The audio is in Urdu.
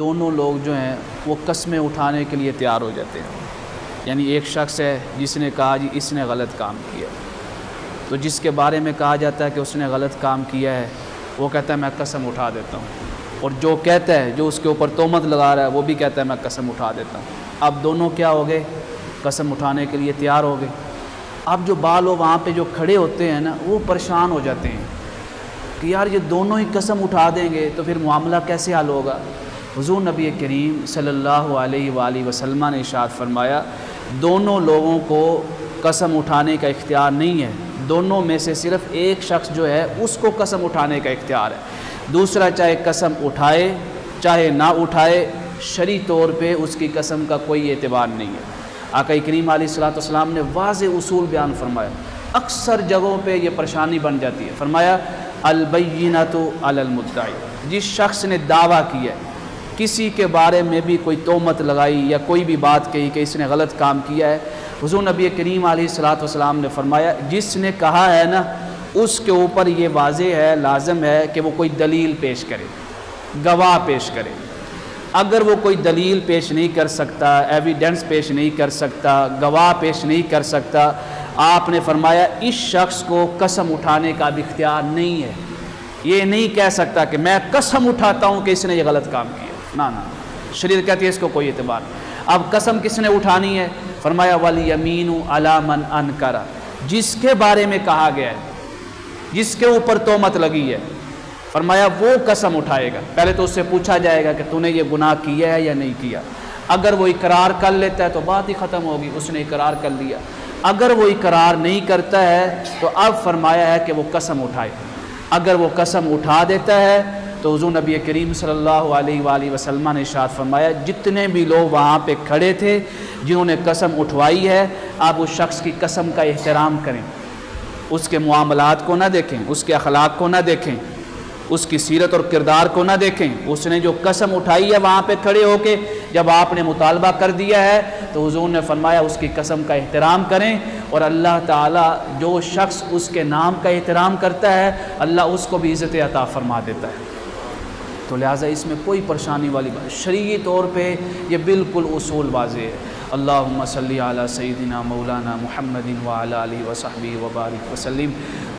دونوں لوگ جو ہیں وہ قسمیں اٹھانے کے لیے تیار ہو جاتے ہیں۔ یعنی ایک شخص ہے جس نے کہا جی اس نے غلط کام کیا، تو جس کے بارے میں کہا جاتا ہے کہ اس نے غلط کام کیا ہے، وہ کہتا ہے میں قسم اٹھا دیتا ہوں، اور جو کہتا ہے، جو اس کے اوپر تہمت لگا رہا ہے، وہ بھی کہتا ہے میں قسم اٹھا دیتا ہوں۔ اب دونوں کیا ہو گئے؟ قسم اٹھانے کے لیے تیار ہو گئے۔ اب جو لوگ وہاں پہ جو کھڑے ہوتے ہیں نا، وہ پریشان ہو جاتے ہیں کہ یار یہ دونوں ہی قسم اٹھا دیں گے تو پھر معاملہ کیسے حل ہوگا؟ حضور نبی کریم صلی اللہ علیہ وآلہ وسلم نے ارشاد فرمایا دونوں لوگوں کو قسم اٹھانے کا اختیار نہیں ہے، دونوں میں سے صرف ایک شخص جو ہے اس کو قسم اٹھانے کا اختیار ہے، دوسرا چاہے قسم اٹھائے چاہے نہ اٹھائے، شرعی طور پہ اس کی قسم کا کوئی اعتبار نہیں ہے۔ آقا کریم علیہ الصلوۃ والسلام نے واضح اصول بیان فرمایا، اکثر جگہوں پہ یہ پریشانی بن جاتی ہے۔ فرمایا البینۃ علی المدعی، جس شخص نے دعویٰ کیا ہے، کسی کے بارے میں بھی کوئی تہمت لگائی یا کوئی بھی بات کہی کہ اس نے غلط کام کیا ہے، حضور نبی کریم علیہ الصلوۃ والسلام نے فرمایا جس نے کہا ہے نا اس کے اوپر یہ واضح ہے، لازم ہے کہ وہ کوئی دلیل پیش کرے، گواہ پیش کرے۔ اگر وہ کوئی دلیل پیش نہیں کر سکتا، ایویڈنس پیش نہیں کر سکتا، گواہ پیش نہیں کر سکتا، آپ نے فرمایا اس شخص کو قسم اٹھانے کا بھی اختیار نہیں ہے۔ یہ نہیں کہہ سکتا کہ میں قسم اٹھاتا ہوں کہ اس نے یہ غلط کام کیا، نہ شریعت کہتی ہے اس کو کوئی اعتبار نہیں۔ اب قسم کس نے اٹھانی ہے؟ فرمایا والیمین علی من انکر، جس کے بارے میں کہا گیا ہے، جس کے اوپر تہمت لگی ہے، فرمایا وہ قسم اٹھائے گا۔ پہلے تو اس سے پوچھا جائے گا کہ تو نے یہ گناہ کیا ہے یا نہیں کیا۔ اگر وہ اقرار کر لیتا ہے تو بات ہی ختم ہوگی، اس نے اقرار کر لیا۔ اگر وہ اقرار نہیں کرتا ہے تو اب فرمایا ہے کہ وہ قسم اٹھائے۔ اگر وہ قسم اٹھا دیتا ہے تو حضور نبی کریم صلی اللہ علیہ وآلہ وسلم نے ارشاد فرمایا جتنے بھی لوگ وہاں پہ کھڑے تھے جنہوں نے قسم اٹھوائی ہے، آپ اس شخص کی قسم کا احترام کریں، اس کے معاملات کو نہ دیکھیں، اس کے اخلاق کو نہ دیکھیں، اس کی سیرت اور کردار کو نہ دیکھیں۔ اس نے جو قسم اٹھائی ہے وہاں پہ کھڑے ہو کے جب آپ نے مطالبہ کر دیا ہے تو حضور نے فرمایا اس کی قسم کا احترام کریں، اور اللہ تعالیٰ جو شخص اس کے نام کا احترام کرتا ہے اللہ اس کو بھی عزت عطا فرما دیتا ہے۔ تو لہٰذا اس میں کوئی پریشانی والی بات، شرعی طور پہ یہ بالکل اصول واضح ہے۔ اللہم صلی علی سیدنا مولانا محمد وعلی آلہ وصحبہ وبارک وسلم۔